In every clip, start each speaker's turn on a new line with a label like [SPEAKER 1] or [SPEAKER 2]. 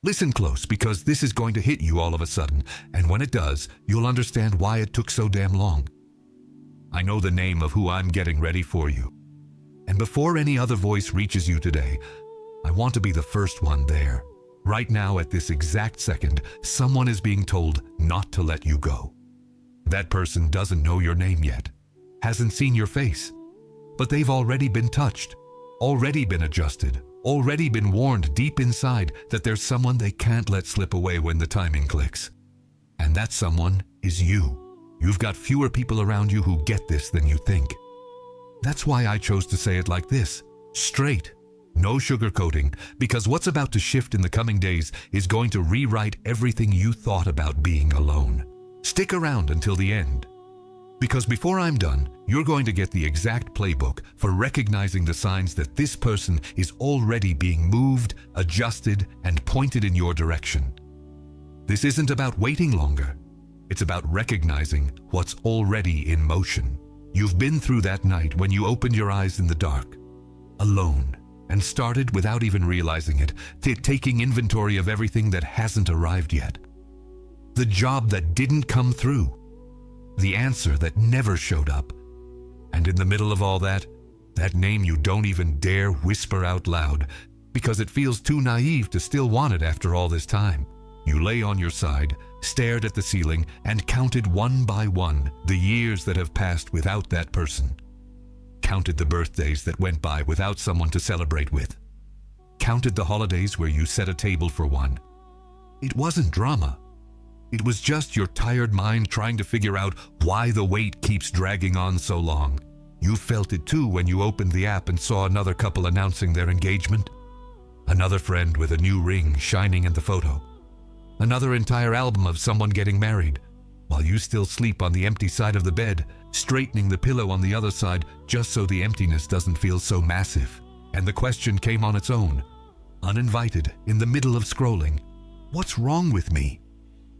[SPEAKER 1] Listen close, because this is going to hit you all of a sudden, and when it does, you'll understand why it took so damn long. I know the name of who I'm getting ready for you. And before any other voice reaches you today, I want to be the first one there. Right now, at this exact second, someone is being told not to let you go. That person doesn't know your name yet, hasn't seen your face, but they've already been touched, already been adjusted, already been warned deep inside that there's someone they can't let slip away when the timing clicks. And that someone is you. You've got fewer people around you who get this than you think. That's why I chose to say it like this, straight, no sugarcoating, because what's about to shift in the coming days is going to rewrite everything you thought about being alone. Stick around until the end, because before I'm done, you're going to get the exact playbook for recognizing the signs that this person is already being moved, adjusted, and pointed in your direction. This isn't about waiting longer. It's about recognizing what's already in motion. You've been through that night when you opened your eyes in the dark, alone, and started, without even realizing it, taking inventory of everything that hasn't arrived yet. The job that didn't come through. The answer that never showed up. And in the middle of all that, that name you don't even dare whisper out loud because it feels too naive to still want it after all this time. You lay on your side, stared at the ceiling, and counted one by one the years that have passed without that person. Counted the birthdays that went by without someone to celebrate with. Counted the holidays where you set a table for one. It wasn't drama. It was just your tired mind trying to figure out why the wait keeps dragging on so long. You felt it too when you opened the app and saw another couple announcing their engagement. Another friend with a new ring shining in the photo. Another entire album of someone getting married, while you still sleep on the empty side of the bed, straightening the pillow on the other side just so the emptiness doesn't feel so massive. And the question came on its own, uninvited, in the middle of scrolling. What's wrong with me?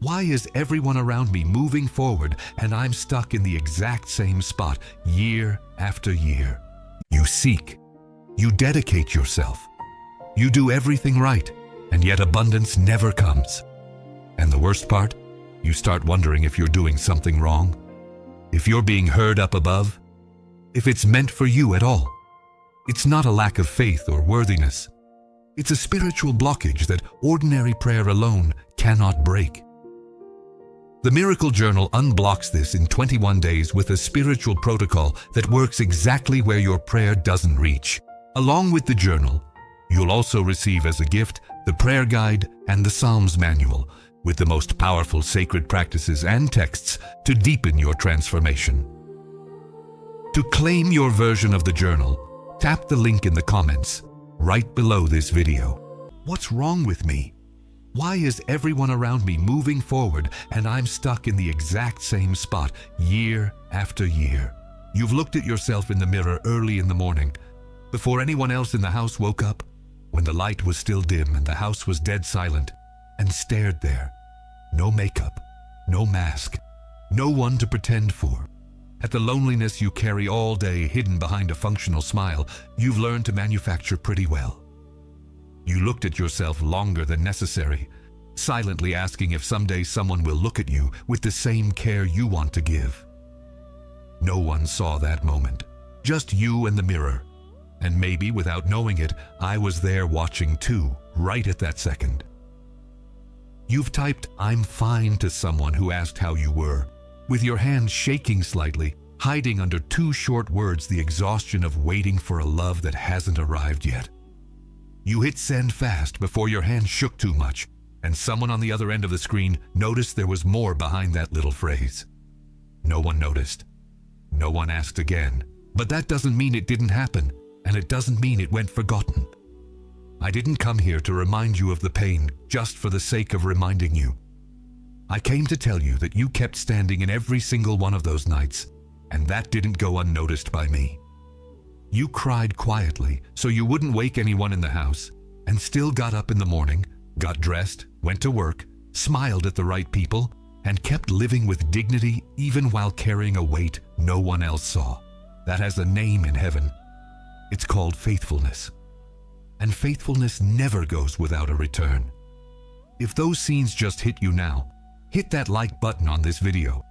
[SPEAKER 1] Why is everyone around me moving forward and I'm stuck in the exact same spot year after year? You seek. You dedicate yourself. You do everything right, and yet abundance never comes. And the worst part? You start wondering if you're doing something wrong, if you're being heard up above, if it's meant for you at all. It's not a lack of faith or worthiness. It's a spiritual blockage that ordinary prayer alone cannot break. The Miracle Journal unblocks this in 21 days with a spiritual protocol that works exactly where your prayer doesn't reach. Along with the journal, you'll also receive as a gift the prayer guide and the Psalms manual, with the most powerful sacred practices and texts to deepen your transformation. To claim your version of the journal, tap the link in the comments right below this video. What's wrong with me? Why is everyone around me moving forward and I'm stuck in the exact same spot year after year? You've looked at yourself in the mirror early in the morning, before anyone else in the house woke up, when the light was still dim and the house was dead silent, and stared there. No makeup, no mask, no one to pretend for. At the loneliness you carry all day hidden behind a functional smile you've learned to manufacture pretty well. You looked at yourself longer than necessary, silently asking if someday someone will look at you with the same care you want to give. No one saw that moment, just you and the mirror. And maybe without knowing it, I was there watching too, right at that second. You've typed "I'm fine" to someone who asked how you were, with your hand shaking slightly, hiding under two short words the exhaustion of waiting for a love that hasn't arrived yet. You hit send fast before your hand shook too much, and someone on the other end of the screen noticed there was more behind that little phrase. No one noticed. No one asked again. But that doesn't mean it didn't happen, and it doesn't mean it went forgotten. I didn't come here to remind you of the pain just for the sake of reminding you. I came to tell you that you kept standing in every single one of those nights, and that didn't go unnoticed by me. You cried quietly so you wouldn't wake anyone in the house, and still got up in the morning, got dressed, went to work, smiled at the right people, and kept living with dignity even while carrying a weight no one else saw. That has a name in heaven. It's called faithfulness. And faithfulness never goes without a return. If those scenes just hit you now, hit that like button on this video.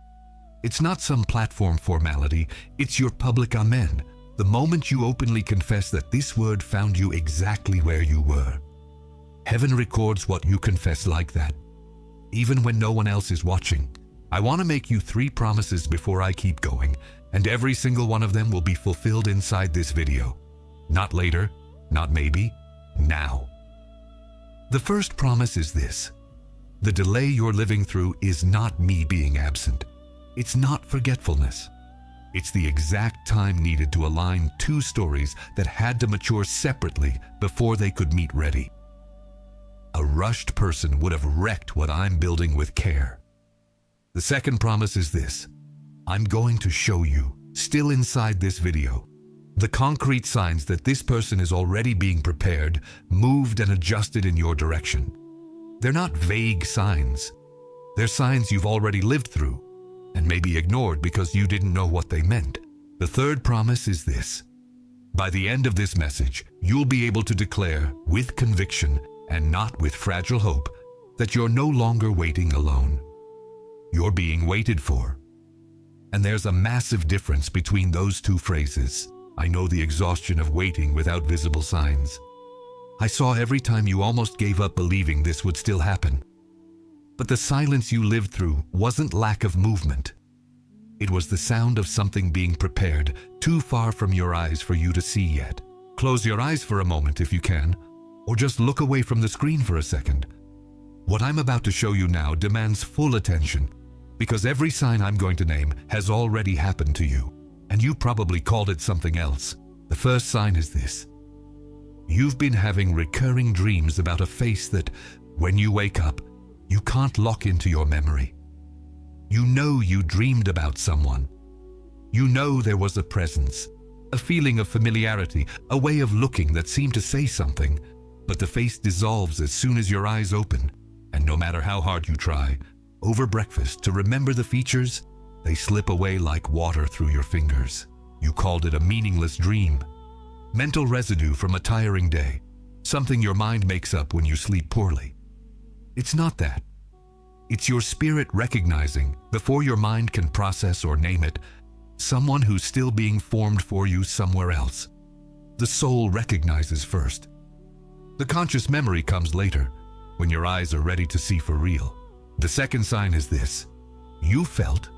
[SPEAKER 1] It's not some platform formality, it's your public amen, the moment you openly confess that this word found you exactly where you were. Heaven records what you confess like that, even when no one else is watching. I want to make you 3 promises before I keep going, and every single one of them will be fulfilled inside this video. Not later, not maybe, now. The first promise is this: the delay you're living through is not me being absent. It's not forgetfulness. It's the exact time needed to align 2 stories that had to mature separately before they could meet ready. A rushed person would have wrecked what I'm building with care. The second promise is this: I'm going to show you, still inside this video, the concrete signs that this person is already being prepared, moved, and adjusted in your direction. They're not vague signs. They're signs you've already lived through, and maybe ignored because you didn't know what they meant. The third promise is this: by the end of this message, you'll be able to declare with conviction and not with fragile hope that you're no longer waiting alone. You're being waited for. And there's a massive difference between those 2 phrases. I know the exhaustion of waiting without visible signs. I saw every time you almost gave up believing this would still happen. But the silence you lived through wasn't lack of movement. It was the sound of something being prepared too far from your eyes for you to see yet. Close your eyes for a moment if you can, or just look away from the screen for a second. What I'm about to show you now demands full attention, because every sign I'm going to name has already happened to you, and you probably called it something else. The first sign is this: you've been having recurring dreams about a face that, when you wake up, you can't lock into your memory. You know you dreamed about someone. You know there was a presence, a feeling of familiarity, a way of looking that seemed to say something, but the face dissolves as soon as your eyes open, and no matter how hard you try, over breakfast, to remember the features, they slip away like water through your fingers. You called it a meaningless dream. Mental residue from a tiring day, something your mind makes up when you sleep poorly. It's not that. It's your spirit recognizing, before your mind can process or name it, someone who's still being formed for you somewhere else. The soul recognizes first. The conscious memory comes later, when your eyes are ready to see for real. The second sign is this: you felt,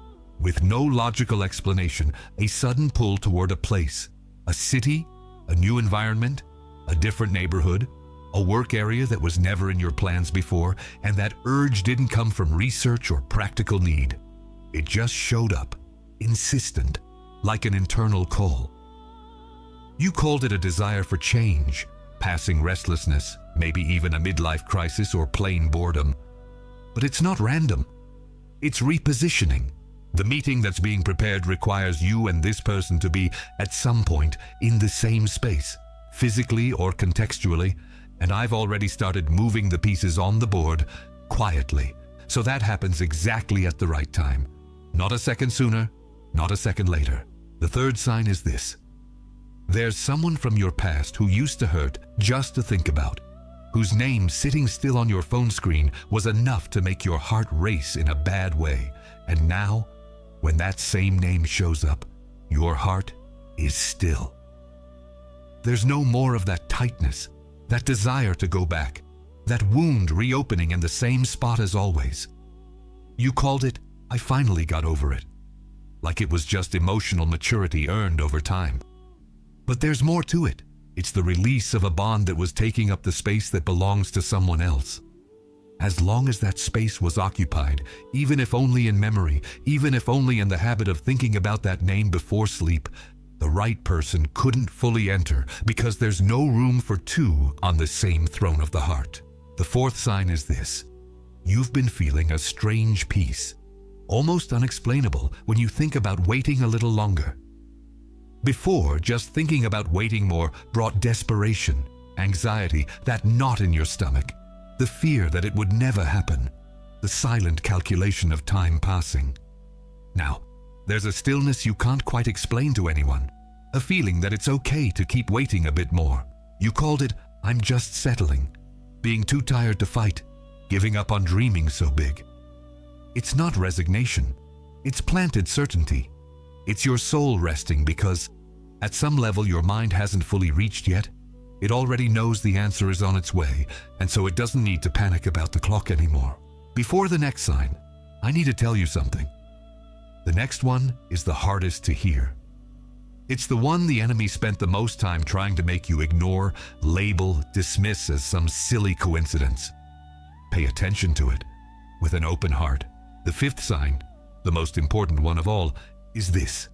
[SPEAKER 1] with no logical explanation, a sudden pull toward a place, a city, a new environment, a different neighborhood, a work area that was never in your plans before, and that urge didn't come from research or practical need. It just showed up, insistent, like an internal call. You called it a desire for change, passing restlessness, maybe even a midlife crisis or plain boredom. But it's not random. It's repositioning. The meeting that's being prepared requires you and this person to be, at some point, in the same space, physically or contextually, and I've already started moving the pieces on the board, quietly, so that happens exactly at the right time. Not a second sooner, not a second later. The third sign is this: there's someone from your past who used to hurt just to think about, whose name sitting still on your phone screen was enough to make your heart race in a bad way. And now, when that same name shows up, your heart is still. There's no more of that tightness, that desire to go back, that wound reopening in the same spot as always. You called it, I finally got over it, like it was just emotional maturity earned over time. But there's more to it. It's the release of a bond that was taking up the space that belongs to someone else. As long as that space was occupied, even if only in memory, even if only in the habit of thinking about that name before sleep, the right person couldn't fully enter because there's no room for 2 on the same throne of the heart. The fourth sign is this: you've been feeling a strange peace, almost unexplainable when you think about waiting a little longer. Before, just thinking about waiting more brought desperation, anxiety, that knot in your stomach, the fear that it would never happen, the silent calculation of time passing. Now, there's a stillness you can't quite explain to anyone, a feeling that it's okay to keep waiting a bit more. You called it, I'm just settling, being too tired to fight, giving up on dreaming so big. It's not resignation. It's planted certainty. It's your soul resting because, at some level, your mind hasn't fully reached yet. It already knows the answer is on its way, and so it doesn't need to panic about the clock anymore. Before the next sign, I need to tell you something. The next one is the hardest to hear. It's the one the enemy spent the most time trying to make you ignore, label, dismiss as some silly coincidence. Pay attention to it with an open heart. The fifth sign, the most important one of all, is this.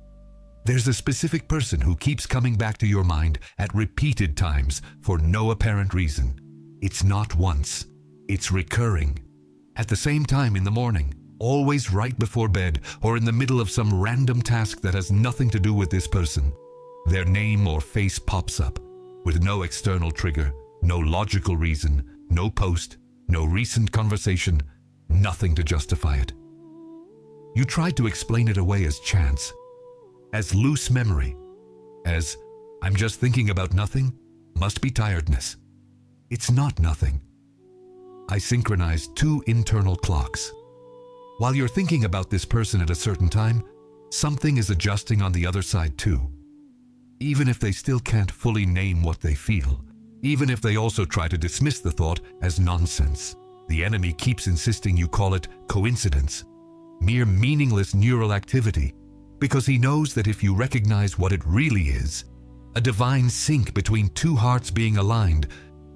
[SPEAKER 1] There's a specific person who keeps coming back to your mind at repeated times for no apparent reason. It's not once. It's recurring. At the same time in the morning, always right before bed, or in the middle of some random task that has nothing to do with this person. Their name or face pops up, with no external trigger, no logical reason, no post, no recent conversation, nothing to justify it. You tried to explain it away as chance, as loose memory, as I'm just thinking about nothing, must be tiredness. It's not nothing. I synchronized two internal clocks. While you're thinking about this person at a certain time, something is adjusting on the other side too. Even if they still can't fully name what they feel, even if they also try to dismiss the thought as nonsense, the enemy keeps insisting you call it coincidence, mere meaningless neural activity, because he knows that if you recognize what it really is, a divine sync between two hearts being aligned,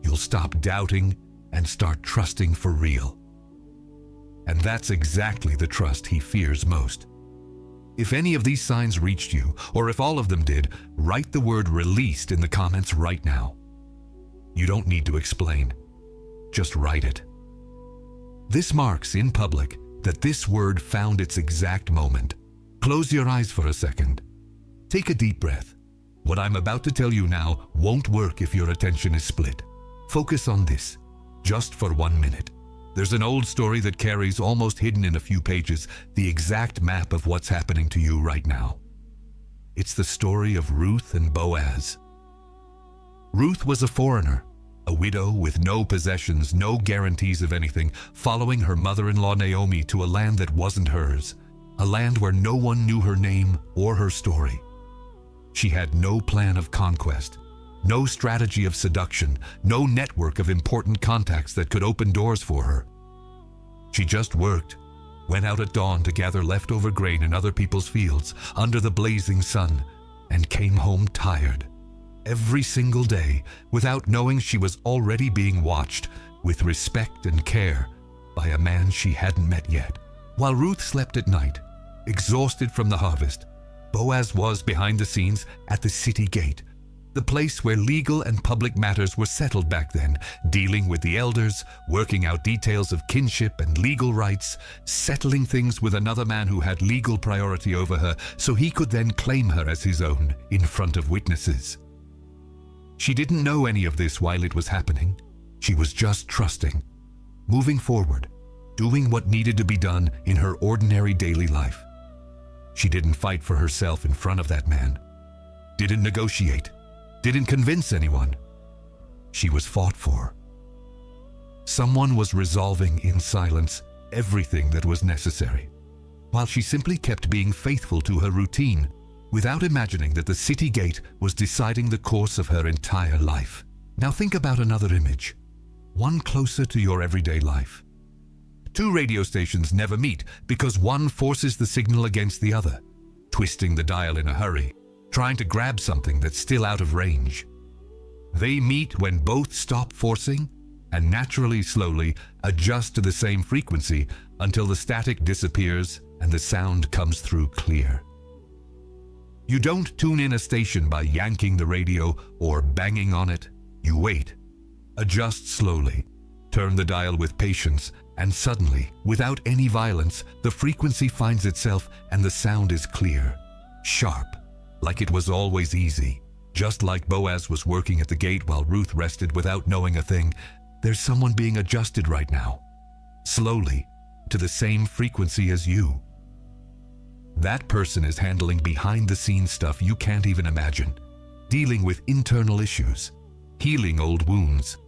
[SPEAKER 1] you'll stop doubting and start trusting for real. And that's exactly the trust he fears most. If any of these signs reached you, or if all of them did, write the word released in the comments right now. You don't need to explain. Just write it. This marks in public that this word found its exact moment. Close your eyes for a second. Take a deep breath. What I'm about to tell you now won't work if your attention is split. Focus on this, just for 1 minute. There's an old story that carries, almost hidden in a few pages, the exact map of what's happening to you right now. It's the story of Ruth and Boaz. Ruth was a foreigner, a widow with no possessions, no guarantees of anything, following her mother-in-law Naomi to a land that wasn't hers, a land where no one knew her name or her story. She had no plan of conquest, no strategy of seduction, no network of important contacts that could open doors for her. She just worked, went out at dawn to gather leftover grain in other people's fields under the blazing sun, and came home tired. Every single day, without knowing she was already being watched with respect and care by a man she hadn't met yet. While Ruth slept at night, exhausted from the harvest, Boaz was behind the scenes at the city gate, the place where legal and public matters were settled back then, dealing with the elders, working out details of kinship and legal rights, settling things with another man who had legal priority over her so he could then claim her as his own in front of witnesses. She didn't know any of this while it was happening. She was just trusting, moving forward, doing what needed to be done in her ordinary daily life. She didn't fight for herself in front of that man, didn't negotiate, didn't convince anyone. She was fought for. Someone was resolving in silence everything that was necessary, while she simply kept being faithful to her routine, without imagining that the city gate was deciding the course of her entire life. Now think about another image, one closer to your everyday life. Two radio stations never meet because one forces the signal against the other, twisting the dial in a hurry, trying to grab something that's still out of range. They meet when both stop forcing and naturally, slowly adjust to the same frequency until the static disappears and the sound comes through clear. You don't tune in a station by yanking the radio or banging on it. You wait, adjust slowly, turn the dial with patience, and suddenly, without any violence, the frequency finds itself and the sound is clear, sharp, like it was always easy. Just like Boaz was working at the gate while Ruth rested without knowing a thing, there's someone being adjusted right now, slowly, to the same frequency as you. That person is handling behind-the-scenes stuff you can't even imagine, dealing with internal issues, healing old wounds,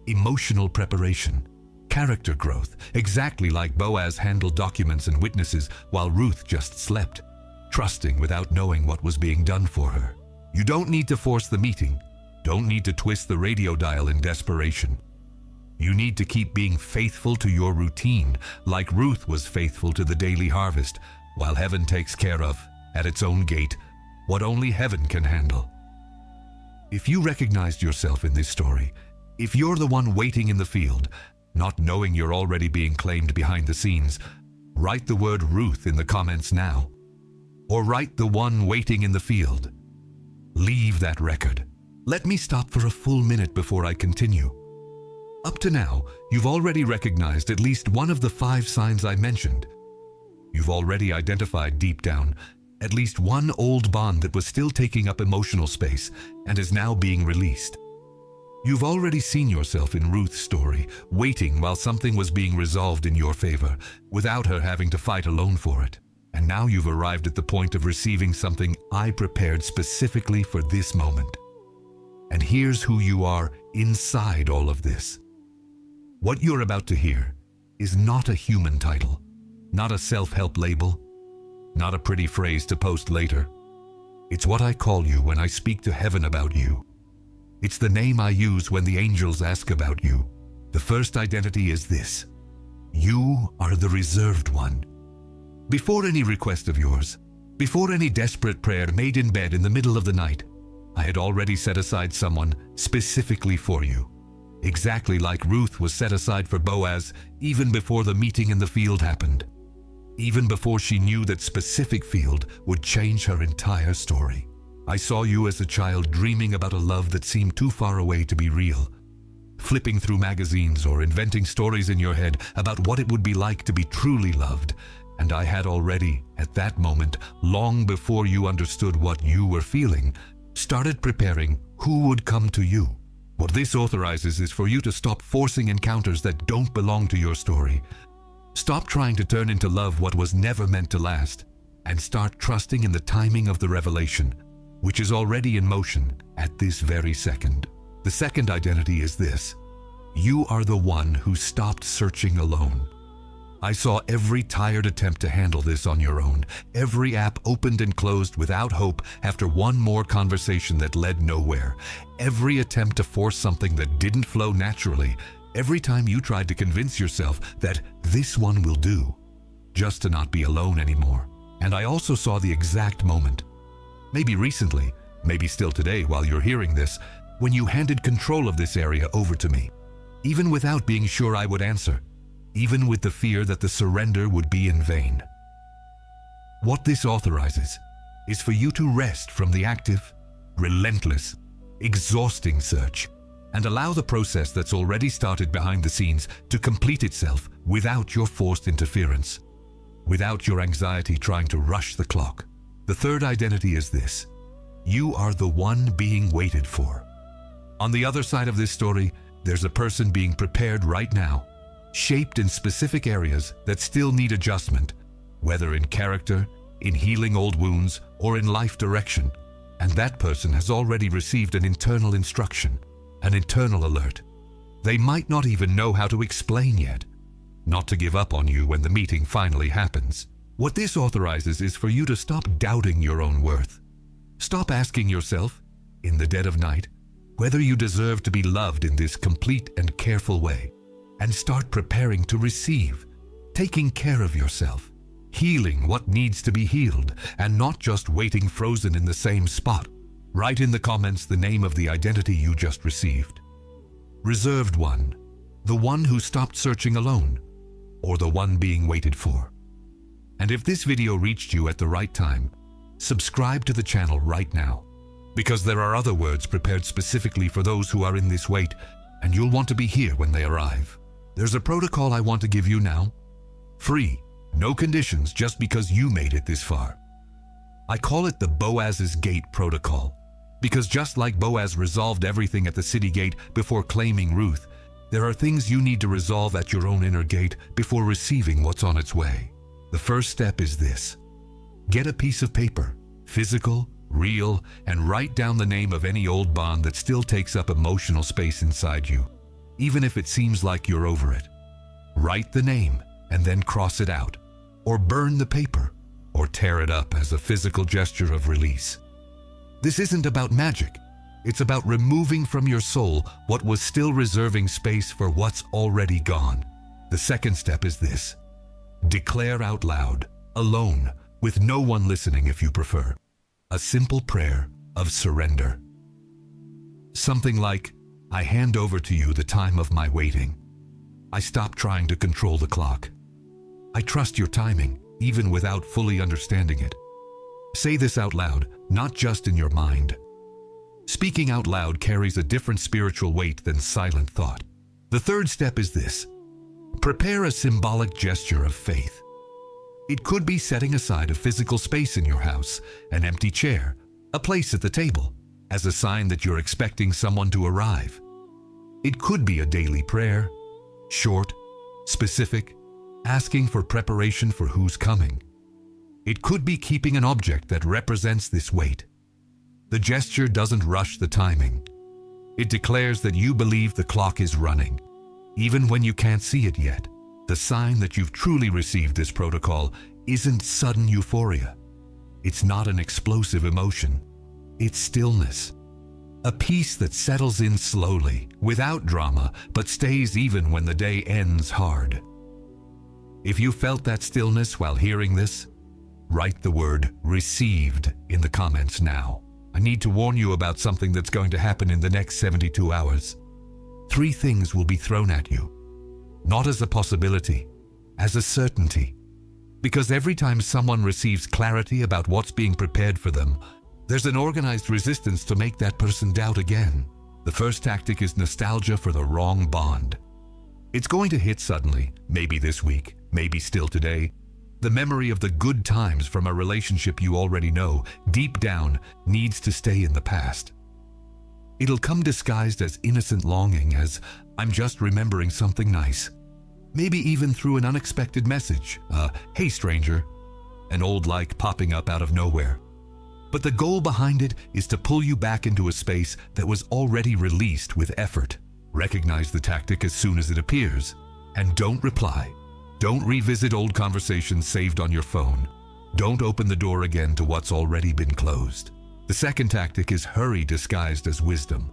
[SPEAKER 1] emotional preparation, character growth, exactly like Boaz handled documents and witnesses while Ruth just slept, trusting without knowing what was being done for her. You don't need to force the meeting, don't need to twist the radio dial in desperation. You need to keep being faithful to your routine, like Ruth was faithful to the daily harvest, while heaven takes care of, at its own gate, what only heaven can handle. If you recognized yourself in this story, if you're the one waiting in the field, not knowing you're already being claimed behind the scenes, write the word Ruth in the comments now. Or write the one waiting in the field. Leave that record. Let me stop for a full minute before I continue. Up to now, you've already recognized at least one of the 5 signs I mentioned. You've already identified deep down at least one old bond that was still taking up emotional space and is now being released. You've already seen yourself in Ruth's story, waiting while something was being resolved in your favor, without her having to fight alone for it. And now you've arrived at the point of receiving something I prepared specifically for this moment. And here's who you are inside all of this. What you're about to hear is not a human title, not a self-help label, not a pretty phrase to post later. It's what I call you when I speak to heaven about you. It's the name I use when the angels ask about you. The first identity is this: you are the reserved one. Before any request of yours, before any desperate prayer made in bed in the middle of the night, I had already set aside someone specifically for you. Exactly like Ruth was set aside for Boaz even before the meeting in the field happened. Even before she knew that specific field would change her entire story. I saw you as a child dreaming about a love that seemed too far away to be real. Flipping through magazines or inventing stories in your head about what it would be like to be truly loved. And I had already, at that moment, long before you understood what you were feeling, started preparing who would come to you. What this authorizes is for you to stop forcing encounters that don't belong to your story. Stop trying to turn into love what was never meant to last, and start trusting in the timing of the revelation, which is already in motion at this very second. The second identity is this: you are the one who stopped searching alone. I saw every tired attempt to handle this on your own, every app opened and closed without hope after one more conversation that led nowhere, every attempt to force something that didn't flow naturally, every time you tried to convince yourself that this one will do, just to not be alone anymore. And I also saw the exact moment, maybe recently, maybe still today while you're hearing this, when you handed control of this area over to me, even without being sure I would answer, even with the fear that the surrender would be in vain. What this authorizes is for you to rest from the active, relentless, exhausting search, and allow the process that's already started behind the scenes to complete itself without your forced interference, without your anxiety trying to rush the clock. The third identity is this: you are the one being waited for. On the other side of this story, there's a person being prepared right now, shaped in specific areas that still need adjustment, whether in character, in healing old wounds, or in life direction. And that person has already received an internal instruction, an internal alert. They might not even know how to explain yet, not to give up on you when the meeting finally happens. What this authorizes is for you to stop doubting your own worth. Stop asking yourself, in the dead of night, whether you deserve to be loved in this complete and careful way, and start preparing to receive, taking care of yourself, healing what needs to be healed, and not just waiting frozen in the same spot. Write in the comments the name of the identity you just received. Reserved one, the one who stopped searching alone, or the one being waited for. And if this video reached you at the right time, subscribe to the channel right now, because there are other words prepared specifically for those who are in this wait, and you'll want to be here when they arrive. There's a protocol I want to give you now. Free, no conditions, just because you made it this far. I call it the Boaz's Gate Protocol, because just like Boaz resolved everything at the city gate before claiming Ruth, there are things you need to resolve at your own inner gate before receiving what's on its way. The first step is this: get a piece of paper, physical, real, and write down the name of any old bond that still takes up emotional space inside you, even if it seems like you're over it. Write the name and then cross it out, or burn the paper, or tear it up as a physical gesture of release. This isn't about magic. It's about removing from your soul what was still reserving space for what's already gone. The second step is this. Declare out loud, alone, with no one listening if you prefer, a simple prayer of surrender. Something like, I hand over to you the time of my waiting. I stop trying to control the clock. I trust your timing, even without fully understanding it. Say this out loud, not just in your mind. Speaking out loud carries a different spiritual weight than silent thought. The third step is this. Prepare a symbolic gesture of faith. It could be setting aside a physical space in your house, an empty chair, a place at the table, as a sign that you're expecting someone to arrive. It could be a daily prayer, short, specific, asking for preparation for who's coming. It could be keeping an object that represents this weight. The gesture doesn't rush the timing. It declares that you believe the clock is running, even when you can't see it yet. The sign that you've truly received this protocol isn't sudden euphoria. It's not an explosive emotion. It's stillness. A peace that settles in slowly, without drama, but stays even when the day ends hard. If you felt that stillness while hearing this, write the word "received" in the comments now. I need to warn you about something that's going to happen in the next 72 hours. 3 things will be thrown at you, not as a possibility, as a certainty. Because every time someone receives clarity about what's being prepared for them, there's an organized resistance to make that person doubt again. The first tactic is nostalgia for the wrong bond. It's going to hit suddenly, maybe this week, maybe still today. The memory of the good times from a relationship you already know, deep down, needs to stay in the past. It'll come disguised as innocent longing, as I'm just remembering something nice. Maybe even through an unexpected message, hey stranger, an old like popping up out of nowhere. But the goal behind it is to pull you back into a space that was already released with effort. Recognize the tactic as soon as it appears, and don't reply. Don't revisit old conversations saved on your phone. Don't open the door again to what's already been closed. The second tactic is hurry disguised as wisdom.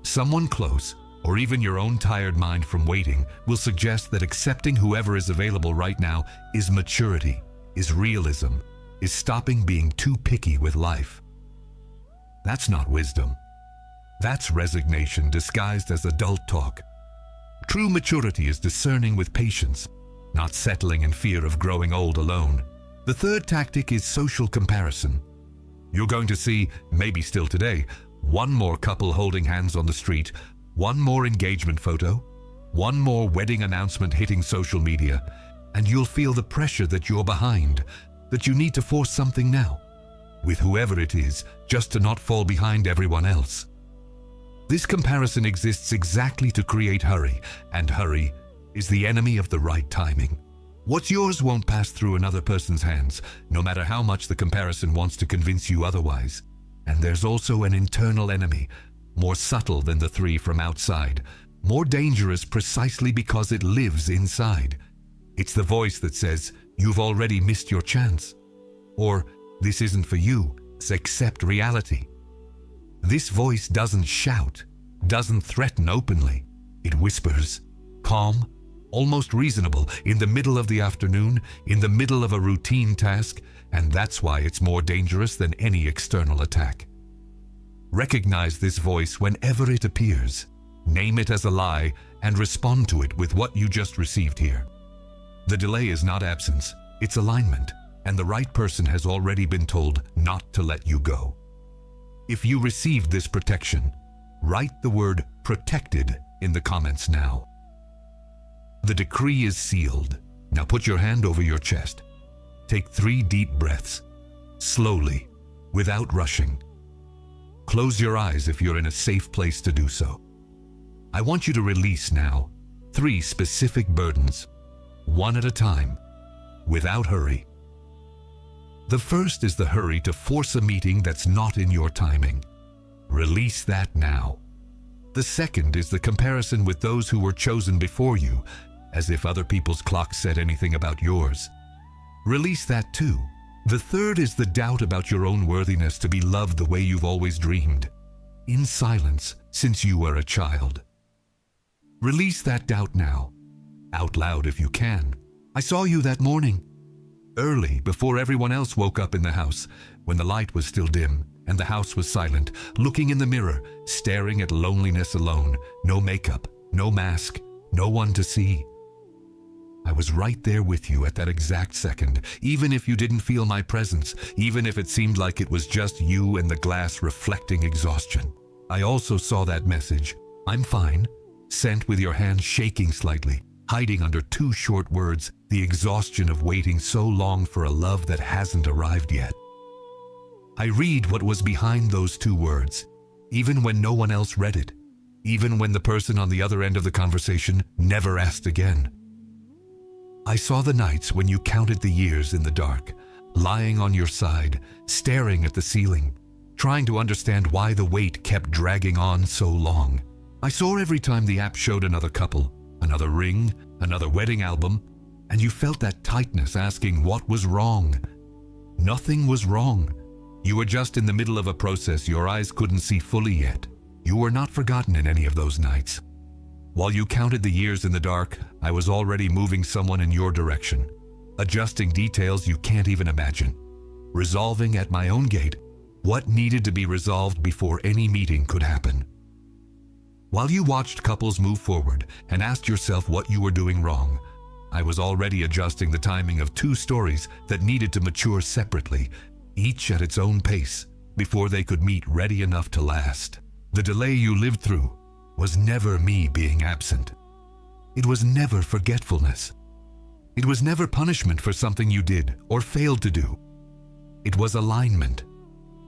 [SPEAKER 1] Someone close, or even your own tired mind from waiting, will suggest that accepting whoever is available right now is maturity, is realism, is stopping being too picky with life. That's not wisdom. That's resignation disguised as adult talk. True maturity is discerning with patience, not settling in fear of growing old alone. The third tactic is social comparison. You're going to see, maybe still today, one more couple holding hands on the street, one more engagement photo, one more wedding announcement hitting social media, and you'll feel the pressure that you're behind, that you need to force something now, with whoever it is, just to not fall behind everyone else. This comparison exists exactly to create hurry, and hurry is the enemy of the right timing. What's yours won't pass through another person's hands, no matter how much the comparison wants to convince you otherwise. And there's also an internal enemy, more subtle than the 3 from outside, more dangerous precisely because it lives inside. It's the voice that says, you've already missed your chance. Or, this isn't for you, accept reality. This voice doesn't shout, doesn't threaten openly. It whispers, calm, almost reasonable, in the middle of the afternoon, in the middle of a routine task, and that's why it's more dangerous than any external attack. Recognize this voice whenever it appears. Name it as a lie and respond to it with what you just received here. The delay is not absence, it's alignment, and the right person has already been told not to let you go. If you received this protection, write the word "protected" in the comments now. The decree is sealed. Now put your hand over your chest. Take 3 deep breaths, slowly, without rushing. Close your eyes if you're in a safe place to do so. I want you to release now 3 specific burdens, one at a time, without hurry. The first is the hurry to force a meeting that's not in your timing. Release that now. The second is the comparison with those who were chosen before you. as if other people's clocks said anything about yours. Release that too. The third is the doubt about your own worthiness to be loved the way you've always dreamed, in silence since you were a child. Release that doubt now, out loud if you can. I saw you that morning, early, before everyone else woke up in the house, when the light was still dim and the house was silent, looking in the mirror, staring at loneliness alone, no makeup, no mask, no one to see. I was right there with you at that exact second, even if you didn't feel my presence, even if it seemed like it was just you and the glass reflecting exhaustion. I also saw that message, "I'm fine," sent with your hand shaking slightly, hiding under two short words, the exhaustion of waiting so long for a love that hasn't arrived yet. I read what was behind those two words, even when no one else read it, even when the person on the other end of the conversation never asked again. I saw the nights when you counted the years in the dark, lying on your side, staring at the ceiling, trying to understand why the wait kept dragging on so long. I saw every time the app showed another couple, another ring, another wedding album, and you felt that tightness asking what was wrong. Nothing was wrong. You were just in the middle of a process your eyes couldn't see fully yet. You were not forgotten in any of those nights. While you counted the years in the dark, I was already moving someone in your direction, adjusting details you can't even imagine, resolving at my own gate what needed to be resolved before any meeting could happen. While you watched couples move forward and asked yourself what you were doing wrong, I was already adjusting the timing of two stories that needed to mature separately, each at its own pace, before they could meet ready enough to last. The delay you lived through was never me being absent. It was never forgetfulness. It was never punishment for something you did or failed to do. It was alignment,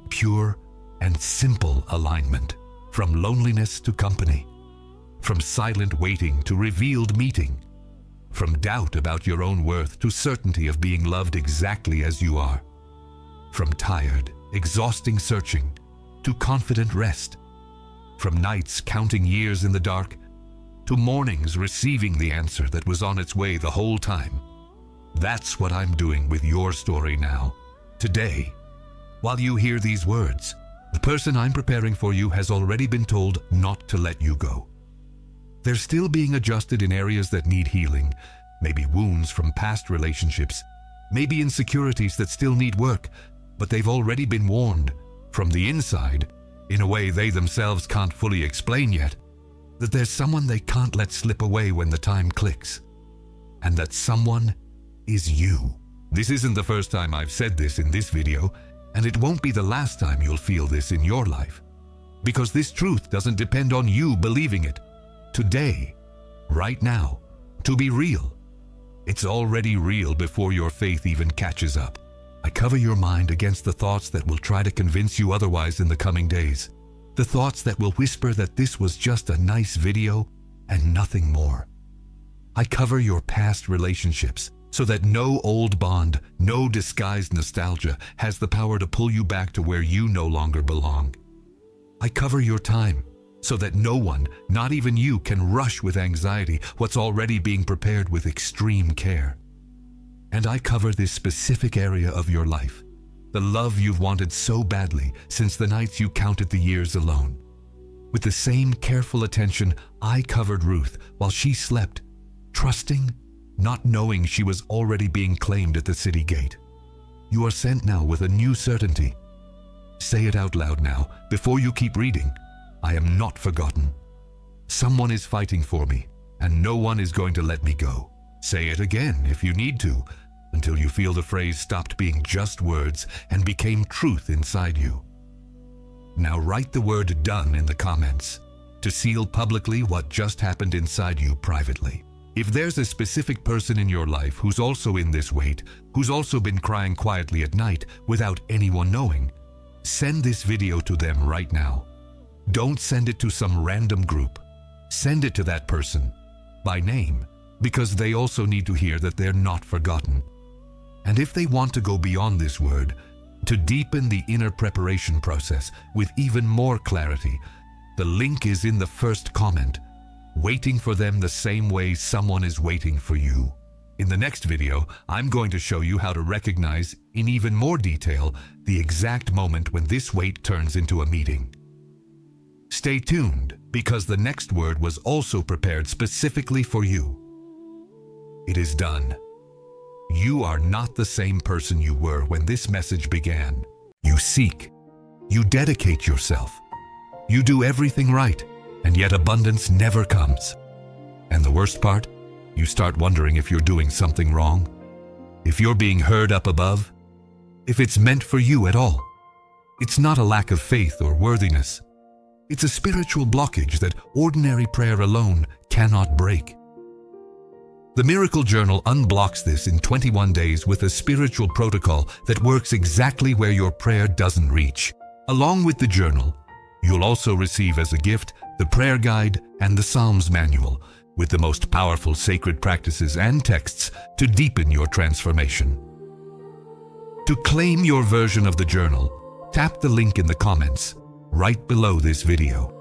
[SPEAKER 1] pure and simple alignment, from loneliness to company, from silent waiting to revealed meeting, from doubt about your own worth to certainty of being loved exactly as you are, from tired, exhausting searching to confident rest, from nights counting years in the dark to mornings receiving the answer that was on its way the whole time. That's what I'm doing with your story now, today. While you hear these words, the person I'm preparing for you has already been told not to let you go. They're still being adjusted in areas that need healing, maybe wounds from past relationships, maybe insecurities that still need work, but they've already been warned from the inside, in a way they themselves can't fully explain yet, that there's someone they can't let slip away when the time clicks, and that someone is you. This isn't the first time I've said this in this video, and it won't be the last time you'll feel this in your life, because this truth doesn't depend on you believing it. Today, right now, to be real. It's already real before your faith even catches up. I cover your mind against the thoughts that will try to convince you otherwise in the coming days. The thoughts that will whisper that this was just a nice video and nothing more. I cover your past relationships so that no old bond, no disguised nostalgia has the power to pull you back to where you no longer belong. I cover your time so that no one, not even you, can rush with anxiety what's already being prepared with extreme care. And I cover this specific area of your life, the love you've wanted so badly since the nights you counted the years alone. With the same careful attention I covered Ruth while she slept, trusting, not knowing she was already being claimed at the city gate. You are sent now with a new certainty. Say it out loud now, before you keep reading. I am not forgotten. Someone is fighting for me, and no one is going to let me go. Say it again if you need to, until you feel the phrase stopped being just words and became truth inside you. Now write the word "done" in the comments to seal publicly what just happened inside you privately. If there's a specific person in your life who's also in this wait, who's also been crying quietly at night without anyone knowing, send this video to them right now. Don't send it to some random group. Send it to that person, by name, because they also need to hear that they're not forgotten. And if they want to go beyond this word, to deepen the inner preparation process with even more clarity, the link is in the first comment. waiting for them the same way someone is waiting for you. In the next video, I'm going to show you how to recognize, in even more detail, the exact moment when this wait turns into a meeting. Stay tuned, because the next word was also prepared specifically for you. It is done. You are not the same person you were when this message began. You seek. You dedicate yourself. You do everything right, and yet abundance never comes. And the worst part? You start wondering if you're doing something wrong, if you're being heard up above, if it's meant for you at all. It's not a lack of faith or worthiness. It's a spiritual blockage that ordinary prayer alone cannot break. The Miracle Journal unblocks this in 21 days with a spiritual protocol that works exactly where your prayer doesn't reach. Along with the journal, you'll also receive as a gift the prayer guide and the Psalms manual, with the most powerful sacred practices and texts to deepen your transformation. To claim your version of the journal, tap the link in the comments right below this video.